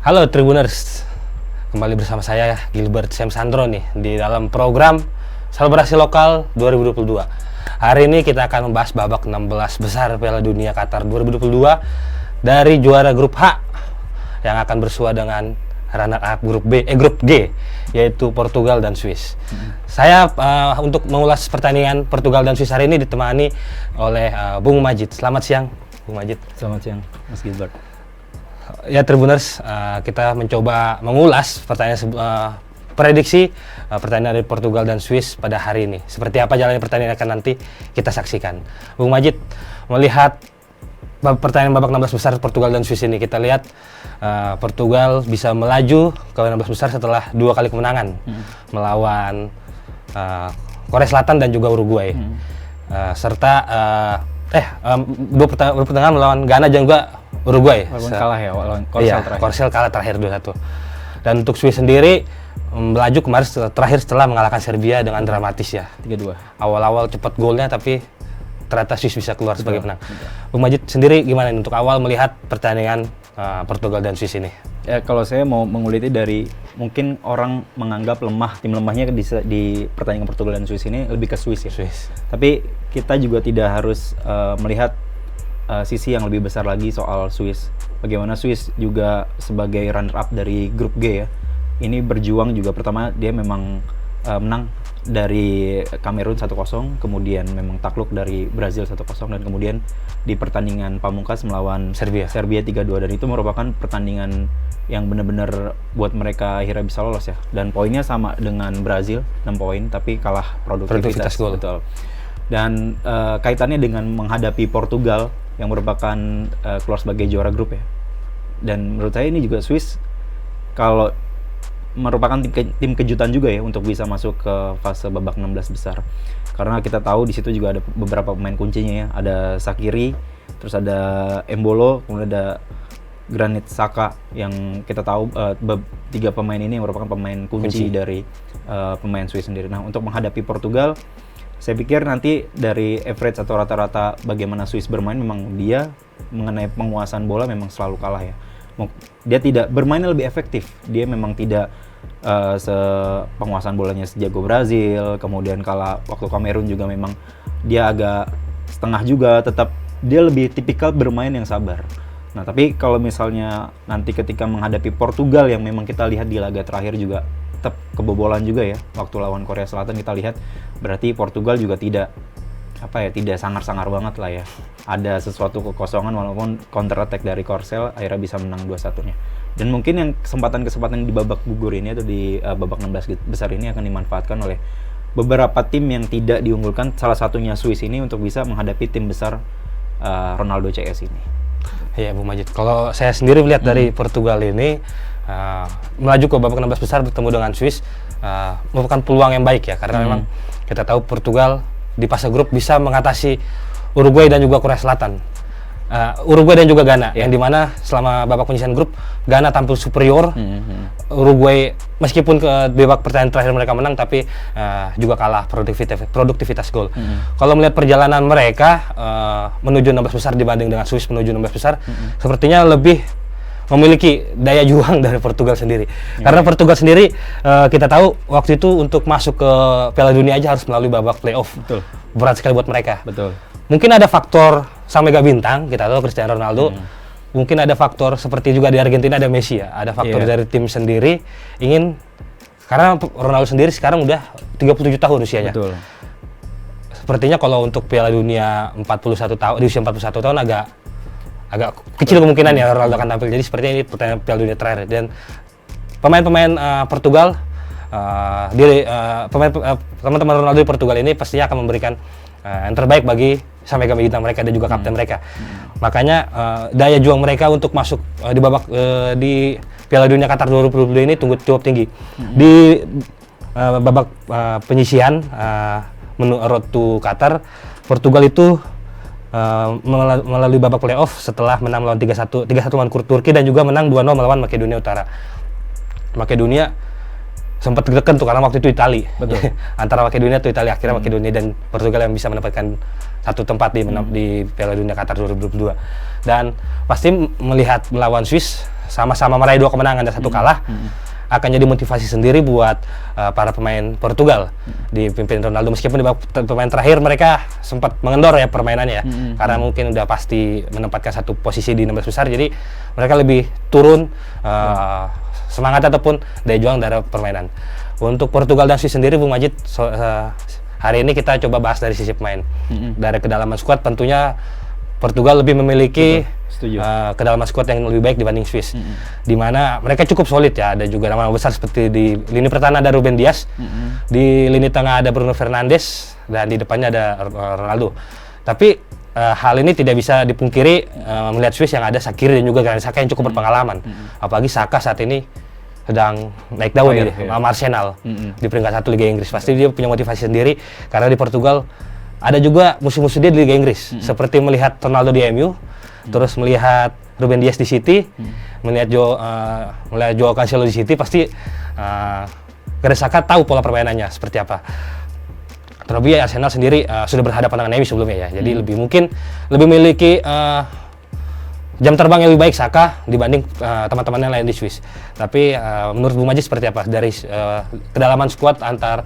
Halo Tribuners, kembali bersama saya Gilbert Sam Sandro nih di dalam program Selebrasi Lokal 2022. Hari ini kita akan membahas babak 16 besar Piala Dunia Qatar 2022 dari juara grup H yang akan bersua dengan runner up grup G, yaitu Portugal dan Swiss. Saya untuk mengulas pertandingan Portugal dan Swiss hari ini ditemani oleh Bung Majid. Selamat siang, Bung Majid. Selamat siang, Mas Gilbert. Ya Tribuners, kita mencoba mengulas pertandingan prediksi pertandingan dari Portugal dan Swiss pada hari ini. Seperti apa jalannya pertandingan akan nanti kita saksikan. Bung Majid, melihat pertandingan babak 16 besar Portugal dan Swiss ini, kita lihat Portugal bisa melaju ke 16 besar setelah 2 kali kemenangan melawan Korea Selatan dan juga Uruguay. Serta dua pertandingan melawan Ghana dan juga Uruguay. Walaupun kalah ya, lawan Korsel terakhir. Korsel kalah terakhir 2-1. Dan untuk Swiss sendiri melaju kemarin terakhir setelah mengalahkan Serbia dengan dramatis ya. 3-2. Awal-awal cepat golnya tapi ternyata Swiss bisa keluar sebagai penang. Bung Majid sendiri gimana untuk awal melihat pertandingan Portugal dan Swiss ini? Ya, kalau saya mau menguliti dari mungkin orang menganggap tim lemahnya di pertandingan Portugal dan Swiss ini lebih ke Swiss ya. Swiss. Tapi kita juga tidak harus melihat sisi yang lebih besar lagi soal Swiss. Bagaimana Swiss juga sebagai runner up dari grup G ya. Ini berjuang juga, pertama dia memang menang dari Kamerun 1-0, kemudian memang takluk dari Brazil 1-0, dan kemudian di pertandingan pamungkas melawan Serbia 3-2, dan itu merupakan pertandingan yang benar-benar buat mereka akhirnya bisa lolos ya. Dan poinnya sama dengan Brazil 6 poin, tapi kalah produktivitas gol. Betul. Dan kaitannya dengan menghadapi Portugal yang merupakan keluar sebagai juara grup ya. Dan menurut saya ini juga Swiss kalau merupakan tim kejutan juga ya untuk bisa masuk ke fase babak 16 besar. Karena kita tahu di situ juga ada beberapa pemain kuncinya ya. Ada Shaqiri, terus ada Embolo, kemudian ada Granit Xhaka yang kita tahu 3 pemain ini merupakan pemain kunci dari pemain Swiss sendiri. Nah, untuk menghadapi Portugal, saya pikir nanti dari average atau rata-rata bagaimana Swiss bermain, memang dia mengenai penguasaan bola memang selalu kalah ya. Dia tidak bermainnya lebih efektif. Dia memang tidak penguasaan bolanya sejago Brazil. Kemudian kala waktu Kamerun juga memang dia agak setengah juga. Tetap dia lebih tipikal bermain yang sabar. Nah, tapi kalau misalnya nanti ketika menghadapi Portugal yang memang kita lihat di laga terakhir juga tetap kebobolan juga ya. Waktu lawan Korea Selatan kita lihat berarti Portugal juga tidak sangar-sangar banget lah ya. Ada sesuatu kekosongan walaupun counter attack dari Korsel akhirnya bisa menang 2-1-nya. Dan mungkin yang kesempatan-kesempatan di babak gugur ini atau di babak 16 besar ini akan dimanfaatkan oleh beberapa tim yang tidak diunggulkan, salah satunya Swiss ini, untuk bisa menghadapi tim besar Ronaldo CS ini. Iya, Bung Majid. Kalau saya sendiri melihat dari Portugal ini melaju ke babak 16 besar bertemu dengan Swiss merupakan peluang yang baik ya, karena memang kita tahu Portugal di fase grup bisa mengatasi Uruguay dan juga Korea Selatan. Uruguay dan juga Ghana, yang dimana selama babak penyisihan grup Ghana tampil superior. Uruguay meskipun di babak pertandingan terakhir mereka menang, tapi juga kalah produktivitas gol. Kalau melihat perjalanan mereka menuju 16 besar dibanding dengan Swiss menuju 16 besar, sepertinya lebih memiliki daya juang dari Portugal sendiri. Karena Portugal sendiri kita tahu waktu itu untuk masuk ke Piala Dunia aja harus melalui babak playoff. Betul. Berat sekali buat mereka. Betul. Mungkin ada faktor sang mega bintang, kita tahu Cristiano Ronaldo. Mungkin ada faktor seperti juga di Argentina ada Messi ya. Ada faktor dari tim sendiri karena Ronaldo sendiri sekarang udah 37 tahun usianya. Betul. Sepertinya kalau untuk Piala Dunia 41 tahun, di usia 41 tahun agak kecil kemungkinan ya Ronaldo akan tampil. Jadi sepertinya ini pertandingan Piala Dunia terakhir, dan pemain-pemain Portugal, teman-teman Ronaldo di Portugal ini pastinya akan memberikan yang terbaik bagi sang mega bintang mereka dan juga kapten mereka. Makanya daya juang mereka untuk masuk di babak di Piala Dunia Qatar 2022 ini cukup tinggi. Di babak penyisihan road to Qatar, Portugal itu melalui babak playoff setelah menang melawan 3-1 melawan Turki dan juga menang 2-0 melawan Makedonia Utara. Makedonia sempat deg-degan tuh karena waktu itu Italia. Antara Makedonia atau Italia, akhirnya Makedonia dan Portugal yang bisa mendapatkan satu tempat di Piala Dunia Qatar 2022. Dan pasti melihat melawan Swiss sama-sama meraih 2 kemenangan dan 1 kalah, akan jadi motivasi sendiri buat para pemain Portugal dipimpin Ronaldo. Meskipun di babak pemain terakhir mereka sempat mengendor ya permainannya ya, karena mungkin udah pasti menempatkan satu posisi di 16 besar, jadi mereka lebih turun semangat ataupun daya juang dari permainan. Untuk Portugal dan Swiss sendiri, Bung Majid, hari ini kita coba bahas dari sisi pemain. Dari kedalaman skuad tentunya Portugal lebih memiliki kedalaman skuad yang lebih baik dibanding Swiss, di mana mereka cukup solid ya. Ada juga nama besar seperti di lini pertahanan ada Ruben Dias, di lini tengah ada Bruno Fernandes, dan di depannya ada Ronaldo. Tapi hal ini tidak bisa dipungkiri melihat Swiss yang ada Shaqiri dan juga Granit Xhaka yang cukup berpengalaman. Apalagi Xhaka saat ini sedang naik daun di Arsenal di peringkat 1 Liga Inggris. Pasti dia punya motivasi sendiri, karena di Portugal ada juga musuh-musuh dia di Liga Inggris, seperti melihat Ronaldo di MU, terus melihat Ruben Dias di City, melihat Joao Cancelo di City, pasti Granit Xhaka tahu pola permainannya seperti apa. Terlebih Arsenal sendiri sudah berhadapan dengan MU sebelumnya ya, jadi lebih memiliki jam terbang yang lebih baik Xhaka dibanding teman-teman yang lain di Swiss. Tapi menurut Bung Majid seperti apa dari kedalaman skuad antar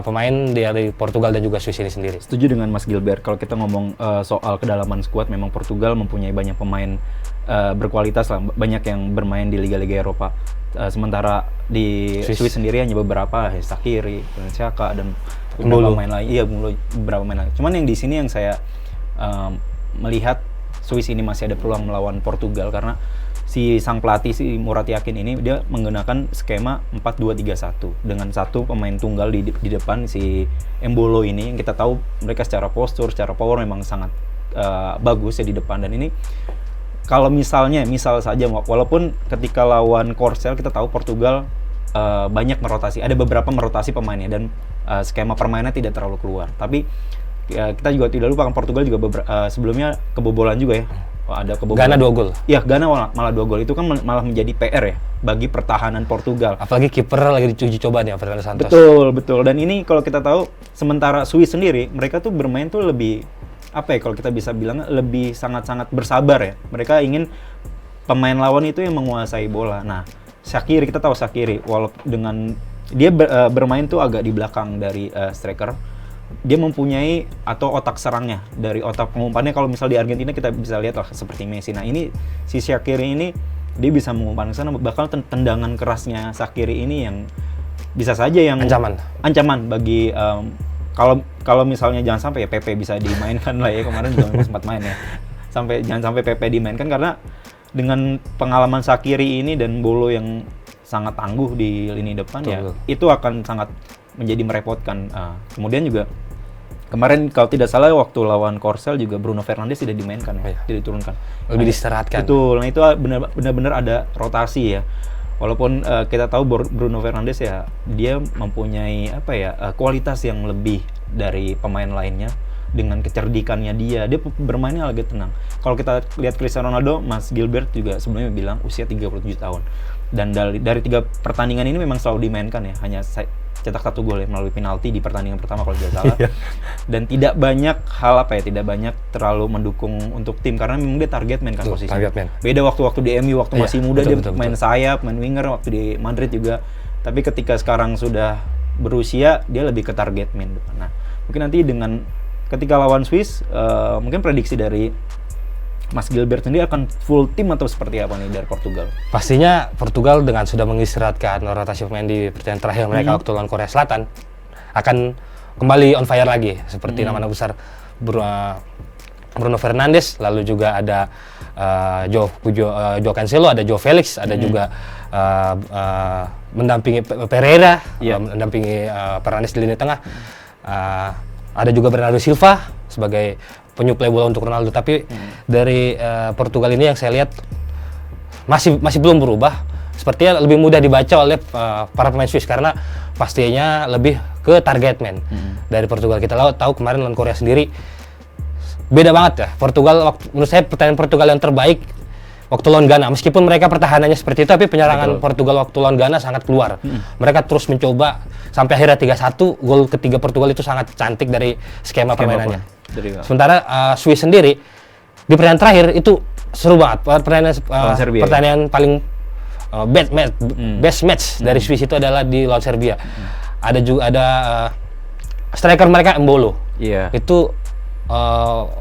pemain dari Portugal dan juga Swiss ini sendiri? Setuju dengan Mas Gilbert. Kalau kita ngomong soal kedalaman skuad, memang Portugal mempunyai banyak pemain berkualitas lah, banyak yang bermain di liga-liga Eropa. Sementara di Swiss sendiri hanya beberapa, Shaqiri, Granit Xhaka, dan beberapa pemain lain. Iya, beberapa pemain lain. Cuman yang di sini yang saya melihat Swiss ini masih ada peluang melawan Portugal, karena si sang pelatih, si Murat Yakin ini, dia menggunakan skema 4-2-3-1 dengan satu pemain tunggal di depan, si Embolo ini, yang kita tahu mereka secara postur, secara power memang sangat bagus ya di depan. Dan ini kalau misal saja, walaupun ketika lawan Korsel kita tahu Portugal banyak merotasi, ada beberapa merotasi pemainnya dan skema permainan tidak terlalu keluar. Tapi kita juga tidak lupa kan Portugal juga sebelumnya kebobolan juga ya. Ada kebobolan. Ghana 2 gol. Iya, Ghana malah 2 gol. Itu kan malah menjadi PR ya bagi pertahanan Portugal. Apalagi kiper lagi diuji coba nih, Fernando Santos. Betul. Dan ini kalau kita tahu, sementara Swiss sendiri mereka tuh bermain tuh lebih apa ya, kalau kita bisa bilang lebih sangat-sangat bersabar ya. Mereka ingin pemain lawan itu yang menguasai bola. Nah, Shaqiri, kita tahu Shaqiri walaupun dengan dia bermain tuh agak di belakang dari striker, dia mempunyai atau otak serangnya dari otak pengumpannya. Kalau misal di Argentina kita bisa lihat lah seperti Messi. Nah, ini si Shaqiri ini dia bisa mengumpan ke sana, bakal tendangan kerasnya Shaqiri ini yang bisa saja yang ancaman bagi kalau misalnya jangan sampai ya Pepe bisa dimainkan lah ya, kemarin juga sempat main ya. Jangan sampai Pepe dimainkan, karena dengan pengalaman Shaqiri ini dan Bolo yang sangat tangguh di lini depan, ya itu akan sangat menjadi merepotkan. Kemudian juga kemarin kalau tidak salah waktu lawan Korsel juga Bruno Fernandes tidak dimainkan ya, tidak diturunkan. Lebih diistirahatkan. Betul. Nah, itu benar-benar ada rotasi ya. Walaupun kita tahu Bruno Fernandes ya, dia mempunyai kualitas yang lebih dari pemain lainnya. Dengan kecerdikannya dia bermainnya agak tenang. Kalau kita lihat Cristiano Ronaldo, Mas Gilbert juga sebelumnya bilang usia 37 tahun. Dan dari 3 pertandingan ini memang selalu dimainkan ya, hanya cetak 1 gol ya melalui penalti di pertandingan pertama kalau tidak salah. Dan tidak banyak tidak banyak terlalu mendukung untuk tim, karena memang dia target man kan posisinya. Beda waktu di MU waktu masih muda, dia main sayap, main winger, waktu di Madrid juga. Tapi ketika sekarang sudah berusia, dia lebih ke target man depan. Nah, mungkin nanti ketika lawan Swiss, mungkin prediksi dari Mas Gilbert sendiri akan full tim atau seperti apa nih dari Portugal? Pastinya Portugal dengan sudah mengistirahatkan rotasi pemain di pertandingan terakhir mereka waktu lawan Korea Selatan, akan kembali on fire lagi seperti nama-nama besar Bruno Fernandes, lalu juga ada Joao Cancelo, ada Joao Felix, ada juga mendampingi Pereira, mendampingi Fernandes di lini tengah. Ada juga Bernardo Silva sebagai penyuplai bola untuk Ronaldo. Tapi dari Portugal ini yang saya lihat masih belum berubah. Sepertinya lebih mudah dibaca oleh para pemain Swiss, karena pastinya lebih ke target man dari Portugal. Kita tahu kemarin lawan Korea sendiri beda banget ya. Portugal, menurut saya pertandingan Portugal yang terbaik waktu lawan Ghana. Meskipun mereka pertahanannya seperti itu, tapi penyerangan Portugal waktu lawan Ghana sangat keluar. Mereka terus mencoba sampai akhirnya 3-1. Gol ketiga Portugal itu sangat cantik dari skema permainannya. Sementara Swiss sendiri di pertandingan terakhir itu seru banget. Pertandingan paling best match dari Swiss itu adalah di lawan Serbia. Ada juga striker mereka Embolo. Iya. Itu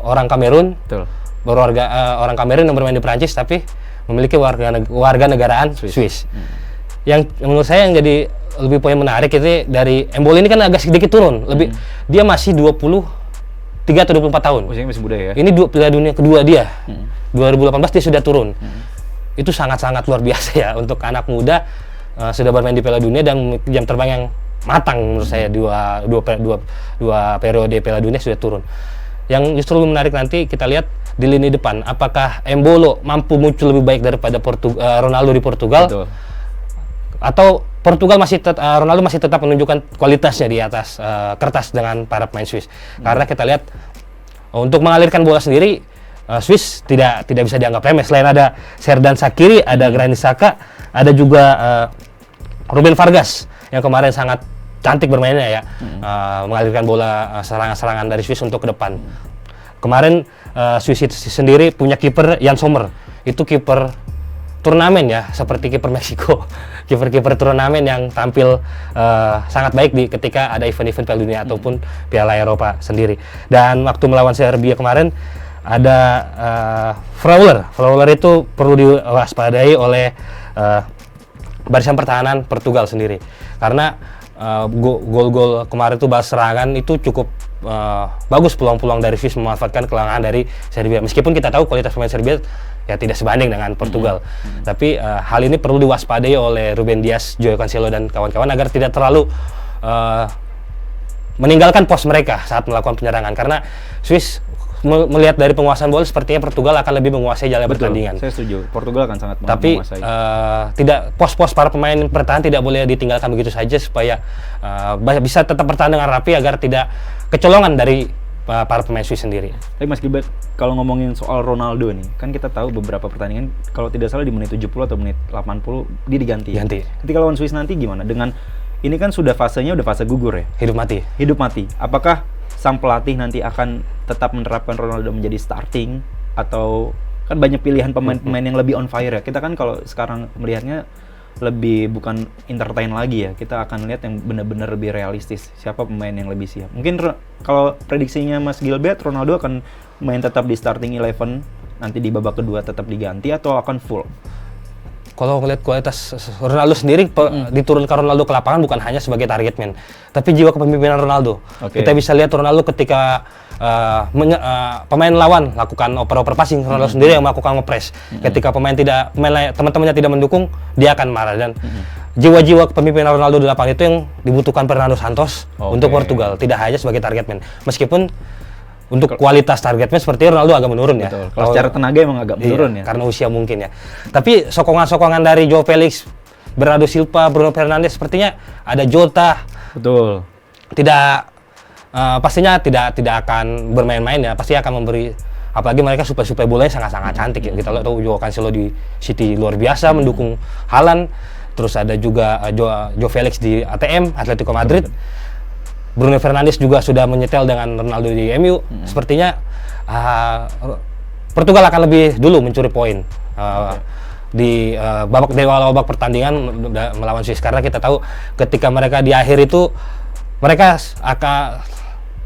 orang Kamerun, Betul. orang Kamerun yang bermain di Prancis tapi memiliki warga negaraan Swiss. Yang menurut saya yang jadi lebih poin menarik itu dari Embolo ini kan agak sedikit turun, dia masih 23 atau 24 tahun. Usianya masih muda ya. Ini Piala Dunia kedua dia. 2018 dia sudah turun. Itu sangat-sangat luar biasa ya untuk anak muda sudah bermain di Piala Dunia dan jam terbang yang matang menurut saya dua periode Piala Dunia sudah turun. Yang justru lebih menarik nanti kita lihat di lini depan, apakah Embolo mampu muncul lebih baik daripada Ronaldo di Portugal? Betul. Atau Portugal Ronaldo masih tetap menunjukkan kualitasnya di atas kertas dengan para pemain Swiss. Karena kita lihat untuk mengalirkan bola sendiri Swiss tidak bisa dianggap remeh. Selain ada Xherdan Shaqiri, ada Granit Xhaka, ada juga Ruben Vargas yang kemarin sangat cantik bermainnya ya, mengalirkan bola serangan-serangan dari Swiss untuk ke depan. Kemarin Swiss sendiri punya kiper Jan Sommer, itu kiper turnamen ya, seperti kiper Meksiko, kiper turnamen yang tampil sangat baik ketika ada event-event Piala Dunia ataupun Piala Eropa sendiri. Dan waktu melawan Serbia kemarin ada Freuler itu perlu diwaspadai oleh barisan pertahanan Portugal sendiri, karena gol-gol kemarin itu balas serangan itu cukup bagus peluang-peluang dari Swiss memanfaatkan kelalaian dari Serbia. Meskipun kita tahu kualitas pemain Serbia ya tidak sebanding dengan Portugal, tapi hal ini perlu diwaspadai oleh Ruben Dias, Joao Cancelo dan kawan-kawan agar tidak terlalu meninggalkan pos mereka saat melakukan penyerangan, karena Swiss melihat dari penguasaan bola sepertinya Portugal akan lebih menguasai jalan pertandingan. Saya setuju. Portugal akan sangat tapi menguasai. Tidak, pos-pos para pemain bertahan tidak boleh ditinggalkan begitu saja supaya bisa tetap bertahan dengan rapi agar tidak kecolongan dari para pemain Swiss sendiri. Tapi Mas Gilbert, kalau ngomongin soal Ronaldo nih, kan kita tahu beberapa pertandingan kalau tidak salah di menit 70 atau menit 80 dia diganti. Ketika lawan Swiss nanti gimana? Dengan ini kan sudah fase gugur ya. Hidup mati. Apakah sang pelatih nanti akan tetap menerapkan Ronaldo menjadi starting, atau kan banyak pilihan pemain-pemain yang lebih on fire ya. Kita kan kalau sekarang melihatnya lebih bukan entertain lagi ya. Kita akan lihat yang benar-benar lebih realistis. Siapa pemain yang lebih siap? Mungkin kalau prediksinya Mas Gilbert, Ronaldo akan main tetap di starting 11, nanti di babak kedua tetap diganti atau akan full? Kalau melihat kualitas Ronaldo sendiri, diturunkan Ronaldo ke lapangan bukan hanya sebagai target man, tapi jiwa kepemimpinan Ronaldo. Kita bisa lihat Ronaldo ketika pemain lawan lakukan oper-oper passing, Ronaldo sendiri yang melakukan ngepres. Ketika teman-temannya tidak mendukung, dia akan marah. Dan jiwa-jiwa kepemimpinan Ronaldo di lapangan itu yang dibutuhkan Fernando Santos untuk Portugal, tidak hanya sebagai target man. Meskipun untuk kualitas targetnya seperti Ronaldo agak menurun. Betul. Kalau secara tenaga emang agak menurun ya. Karena usia mungkin ya. Tapi sokongan-sokongan dari Joao Felix, Bernardo Silva, Bruno Fernandes, sepertinya ada Jota. Betul. Pastinya tidak akan bermain-main ya. Pasti akan memberi, apalagi mereka suplai bolanya sangat-sangat cantik ya. Kita tahu Joao Cancelo di City luar biasa mendukung Haaland. Terus ada juga Joao Felix di ATM, Atletico Madrid. Bruno Fernandes juga sudah menyetel dengan Ronaldo di MU. Sepertinya Portugal akan lebih dulu mencuri poin di babak pertandingan melawan Swiss, karena kita tahu ketika mereka di akhir itu mereka akan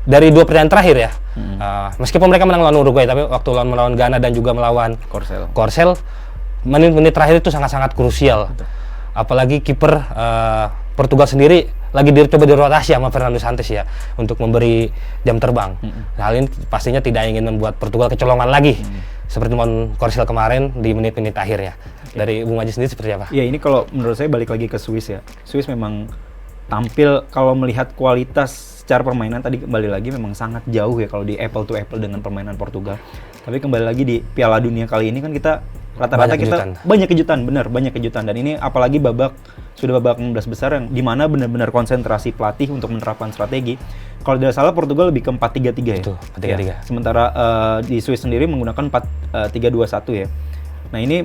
dari 2 pertandingan terakhir ya. Meskipun mereka menang lawan Uruguay, tapi waktu melawan Ghana dan juga melawan Korsel, menit-menit terakhir itu sangat-sangat krusial. Apalagi kiper Portugal sendiri lagi coba dirotasi sama Fernando Santos ya untuk memberi jam terbang. Hal ini pastinya tidak ingin membuat Portugal kecolongan lagi seperti melawan Korsel kemarin di menit-menit akhir ya. Dari Bung Aji sendiri seperti apa? Ya, ini kalau menurut saya balik lagi ke Swiss ya. Swiss memang tampil, kalau melihat kualitas secara permainan tadi kembali lagi memang sangat jauh ya kalau di apple to apple dengan permainan Portugal. Tapi kembali lagi di Piala Dunia kali ini kan kita rata-rata banyak kejutan, dan ini apalagi sudah babak 16 besar yang dimana benar-benar konsentrasi pelatih untuk menerapkan strategi. Kalau tidak salah Portugal lebih ke 4-3-3 ya. Betul, 4-3-3. Ya. Sementara di Swiss sendiri menggunakan 4-3-2-1 ya. Nah, ini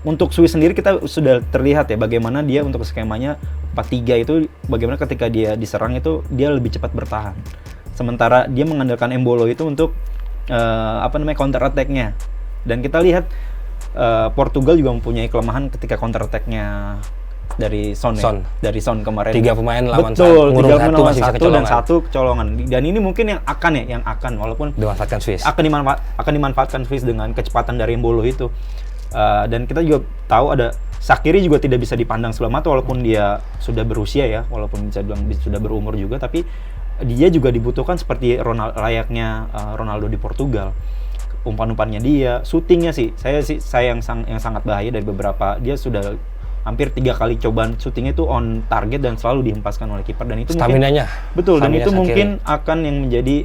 untuk Swiss sendiri kita sudah terlihat ya bagaimana dia untuk skemanya 4-3 itu, bagaimana ketika dia diserang itu dia lebih cepat bertahan. Sementara dia mengandalkan Embolo itu untuk counter attack-nya. Dan kita lihat Portugal juga mempunyai kelemahan ketika counter attack-nya dari Son, ya? Son. Dari Son kemarin. 3 pemain lawan Betul, ngurung 3 pemain lawan masih bisa satu dan kecolongan. 1 kecolongan. Dan ini mungkin yang akan walaupun Dimanfaatkan Swiss. akan dimanfaatkan Swiss dengan kecepatan dari Embolo itu. Dan kita juga tahu ada Shaqiri juga tidak bisa dipandang sebelah mata walaupun dia sudah berusia ya, walaupun bisa bilang sudah berumur juga, tapi dia juga dibutuhkan seperti layaknya Ronaldo di Portugal. Umpan-umpannya dia, syutingnya sih, saya yang sangat bahaya dari beberapa, dia sudah hampir 3 kali cobaan syutingnya itu on target dan selalu dihempaskan oleh kiper, dan itu Staminanya. betul, dan Stamina itu Shaqiri. mungkin akan yang menjadi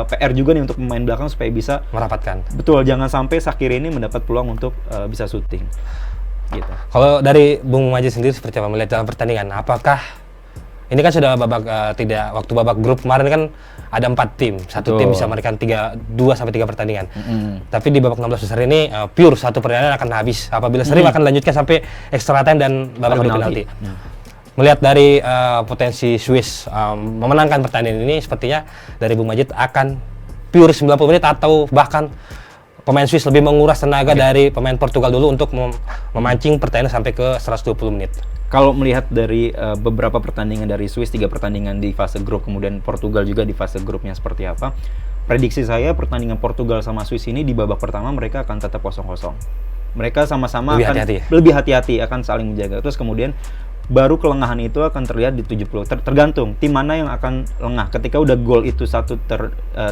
PR juga nih untuk pemain belakang supaya bisa merapatkan. betul, jangan sampai Shaqiri ini mendapat peluang untuk bisa syuting gitu. Kalau dari Bung Majid sendiri seperti apa melihat dalam pertandingan? Apakah ini kan sudah babak waktu babak grup kemarin kan ada 4 tim, satu tim bisa memberikan 2 sampai 3 pertandingan. Tapi di babak 16 besar ini pure satu pertandingan akan habis. Apabila seri akan lanjutkan sampai extra time dan babak adu penalti. Melihat dari potensi Swiss memenangkan pertandingan ini, sepertinya dari Bung Majid akan pure 90 menit atau bahkan pemain Swiss lebih menguras tenaga dari pemain Portugal dulu untuk memancing pertandingan sampai ke 120 menit. Kalau melihat dari beberapa pertandingan dari Swiss, 3 pertandingan di fase grup, kemudian Portugal juga di fase grupnya seperti apa, prediksi saya pertandingan Portugal sama Swiss ini di babak pertama mereka akan tetap 0-0. Mereka sama-sama Lebih akan hati-hati ya? lebih hati-hati, akan saling menjaga. Terus kemudian baru kelengahan itu akan terlihat di 70. Tergantung tim mana yang akan lengah. Ketika udah gol itu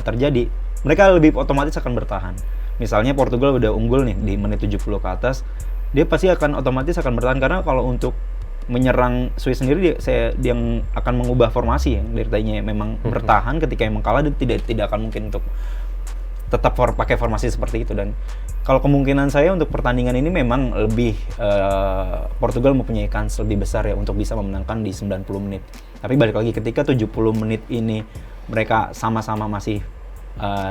terjadi, mereka lebih otomatis akan bertahan. Misalnya Portugal udah unggul nih di menit 70 ke atas, dia pasti akan otomatis akan bertahan, karena kalau untuk menyerang Swiss sendiri dia yang akan mengubah formasi yang dari tadinya memang bertahan, ketika emang kalah dia tidak akan mungkin untuk tetap pakai formasi seperti itu. Dan kalau kemungkinan saya untuk pertandingan ini memang lebih Portugal mempunyai kans lebih besar ya untuk bisa memenangkan di 90 menit. Tapi balik lagi ketika 70 menit ini mereka sama-sama masih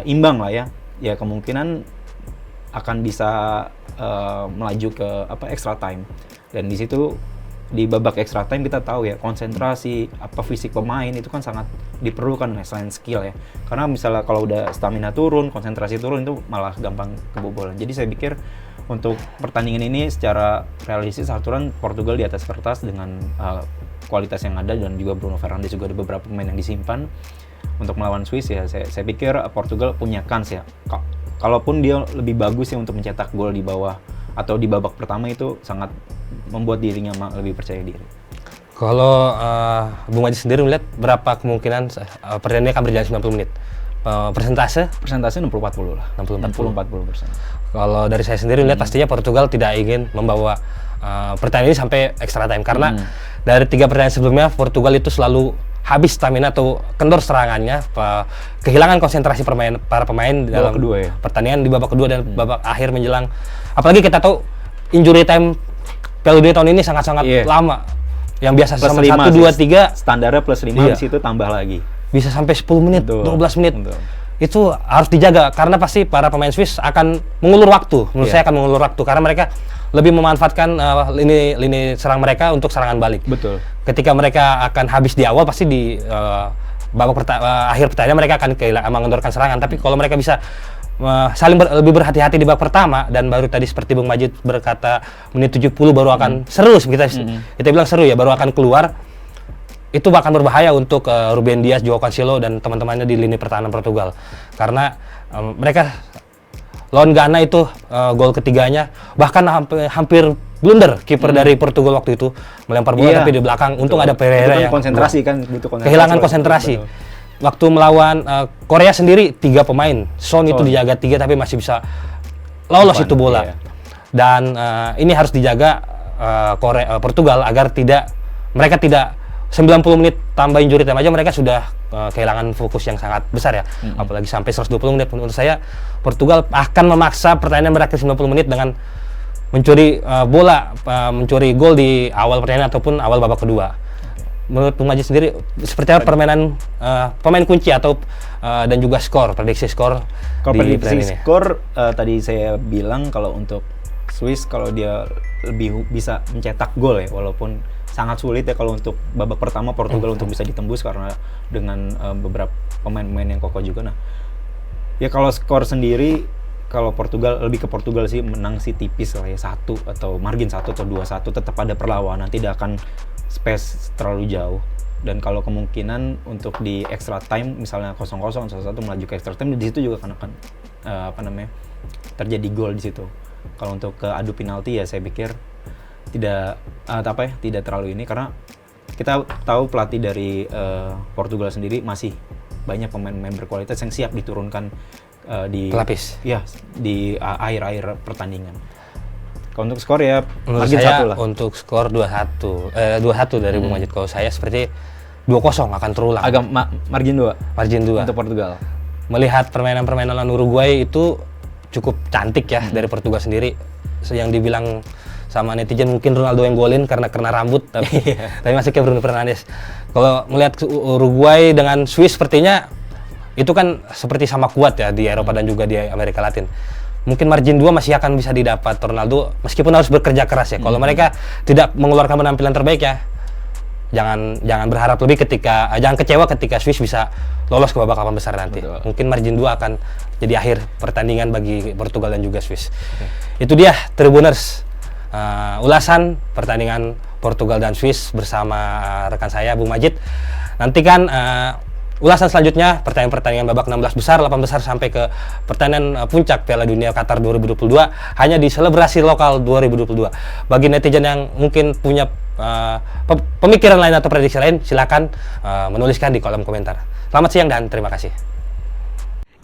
imbang lah ya kemungkinan akan bisa melaju ke extra time. Dan di situ di babak extra time kita tahu ya konsentrasi fisik pemain itu kan sangat diperlukan selain skill ya, karena misalnya kalau udah stamina turun, konsentrasi turun, itu malah gampang kebobolan. Jadi saya pikir untuk pertandingan ini secara realistis aturan Portugal di atas kertas dengan kualitas yang ada, dan juga Bruno Fernandes juga ada beberapa pemain yang disimpan untuk melawan Swiss ya. Saya pikir Portugal punya kans ya, kalaupun dia lebih bagus ya untuk mencetak gol di bawah atau di babak pertama, itu sangat membuat dirinya lebih percaya diri. Kalau Bung Majid sendiri melihat berapa kemungkinan pertandingan akan berjalan 90 menit? Persentase 60-40 lah. 60-40%. Kalau dari saya sendiri melihat pastinya Portugal tidak ingin membawa pertandingan ini sampai extra time, karena dari 3 pertandingan sebelumnya Portugal itu selalu habis stamina atau kendor serangannya, kehilangan konsentrasi para pemain dalam pertandingan di babak kedua dan babak akhir menjelang. Apalagi kita tahu injury time Piala Dunia tahun ini sangat-sangat lama. Yang biasa sama 1, 2, 3 standarnya plus 5, di situ tambah lagi. Bisa sampai 10 menit, 12 menit. Betul. Itu harus dijaga, karena pasti para pemain Swiss akan mengulur waktu. Menurut saya akan mengulur waktu, karena mereka lebih memanfaatkan lini serang mereka untuk serangan balik. Betul. Ketika mereka akan habis di awal, pasti di babak akhir pertandingan mereka akan mengendorkan serangan. Tapi kalau mereka bisa saling lebih berhati-hati di babak pertama, dan baru tadi seperti Bung Majid berkata menit 70 baru akan seru, kita bilang seru ya, baru akan keluar, itu bahkan berbahaya untuk Ruben Dias, Joao Cancelo dan teman-temannya di lini pertahanan Portugal, karena mereka lawan Ghana itu gol ketiganya bahkan hampir blunder kiper dari Portugal waktu itu, melempar bola tapi di belakang. Untung ada Pereira yang konsentrasi kan, butuh konsentrasi. Kehilangan konsentrasi. Waktu melawan Korea sendiri 3 pemain, Son itu dijaga 3 tapi masih bisa lolos itu bola. Dan ini harus dijaga Portugal agar mereka tidak 90 menit tambah injury time aja mereka sudah kehilangan fokus yang sangat besar ya. Apalagi sampai 120 menit. Menurut saya Portugal akan memaksa pertandingan berakhir 90 menit dengan mencuri bola, mencuri gol di awal pertandingan ataupun awal babak kedua. Menurut Bung Majid sendiri seperti apa permainan pemain kunci atau dan juga prediksi skor? Kalau prediksi skor tadi saya bilang kalau untuk Swiss kalau dia lebih bisa mencetak gol ya, walaupun sangat sulit ya kalau untuk babak pertama Portugal untuk bisa ditembus karena dengan beberapa pemain-pemain yang kokoh juga. Nah, ya kalau skor sendiri kalau Portugal, lebih ke Portugal sih, menang sih tipis lah ya, 1 atau margin 1 atau 2-1, tetap ada perlawanan, tidak akan space terlalu jauh. Dan kalau kemungkinan untuk di extra time misalnya 0-0, 1-1 melaju ke extra time, di situ juga akan terjadi gol di situ. Kalau untuk ke adu penalti ya saya pikir tidak terlalu ini, karena kita tahu pelatih dari Portugal sendiri masih banyak pemain-pemain berkualitas yang siap diturunkan di pelapis. Ya, di akhir-akhir pertandingan. Kalau untuk skor ya Menurut margin saya 1 lah. untuk skor 2-1 dari Bung Majid. Kalau saya seperti 2-0 akan terulang. Agak margin 2. Margin 2 untuk Portugal. Melihat permainan lawan Uruguay itu cukup cantik ya dari Portugal sendiri. Yang dibilang sama netizen mungkin Ronaldo yang golin karena rambut, tapi masih kayak Bruno Fernandes. Kalau melihat Uruguay dengan Swiss sepertinya itu kan seperti sama kuat ya di Eropa dan juga di Amerika Latin. Mungkin margin 2 masih akan bisa didapat Ronaldo meskipun harus bekerja keras ya. Kalau mereka tidak mengeluarkan penampilan terbaik ya, jangan berharap lebih jangan kecewa ketika Swiss bisa lolos ke babak 8 besar nanti. Betul. Mungkin margin 2 akan jadi akhir pertandingan bagi Portugal dan juga Swiss. Itu dia Tribuners, ulasan pertandingan Portugal dan Swiss bersama rekan saya Bung Majid. Nantikan ulasan selanjutnya pertandingan babak 16 besar, 8 besar sampai ke pertandingan puncak Piala Dunia Qatar 2022 hanya di Selebrasi Lokal 2022. Bagi netizen yang mungkin punya pemikiran lain atau prediksi lain, silakan menuliskan di kolom komentar. Selamat siang dan terima kasih.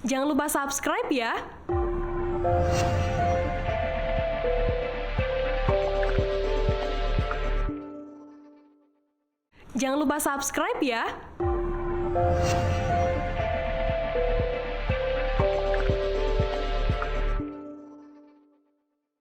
Jangan lupa subscribe ya. Jangan lupa subscribe ya.